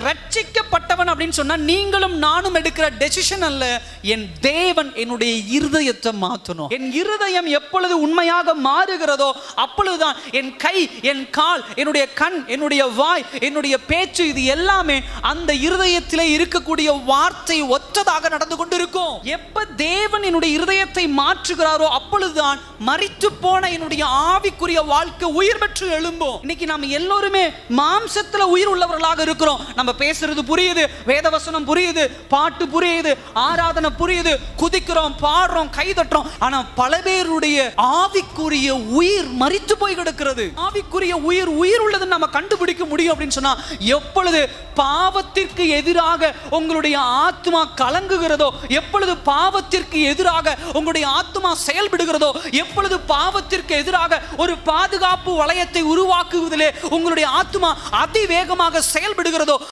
ரட்சிக்கப்பட்டவன் அப்படின்னு சொன்னா நீங்களும் நானும் எடுக்கிற டெசிஷன் அல்ல. என் தேவன் என்னுடைய இருதயத்தை மாற்றணும். என் இருதயம் எப்பொழுது உண்மையாக மாறுகிறதோ அப்பொழுதுதான் என் கை, என் கால், என்னுடைய கண், என்னுடைய வாய், என்னுடைய பேச்சு, இது எல்லாமே அந்த இருதயத்திலே இருக்கக்கூடிய வார்த்தை ஒத்ததாக நடந்து கொண்டிருக்கும். எப்ப தேவன் என்னுடைய இருதயத்தை மாற்றுகிறாரோ அப்பொழுதுதான் மரித்து போன என்னுடைய ஆவிக்குரிய வாழ்க்கை உயிர் பெற்று எழும்பும். இன்னைக்கு நாம் எல்லோருமே மாம்சத்துல உயிர் உள்ளவர்களாக இருக்கிறோம். நம்ம பேசுறது புரியுது, வேதவசனம் புரியுது, பாட்டு புரியுது, ஆராதனை புரியுது, குதிக்கிறோம், பாடுறோம், கை தட்டுறோம். ஆனா பல பேருடைய ஆவிக்குரிய உயிர் மரித்து போய் கிடக்கிறது. ஆவிக்குரிய உயிர் உயிர் உள்ளது நம்ம கண்டுபிடிக்க முடியும் அப்படின்னு சொன்னா எப்பொழுது பாவத்திற்கு எதிராக உங்களுடைய ஆத்மா கலங்குகிறதோ, எப்பொழுது பாவத்திற்கு எதிராக உங்களுடைய ஆத்மா செயல்படுகிறதோ, எப்பொழுது பாவத்திற்கு எதிராக ஒரு பாதுகாப்பு வளையத்தை உருவாக்குவதிலே உங்களுடைய ஆத்மா அதிவேகமாக செயல்படுகிறதோ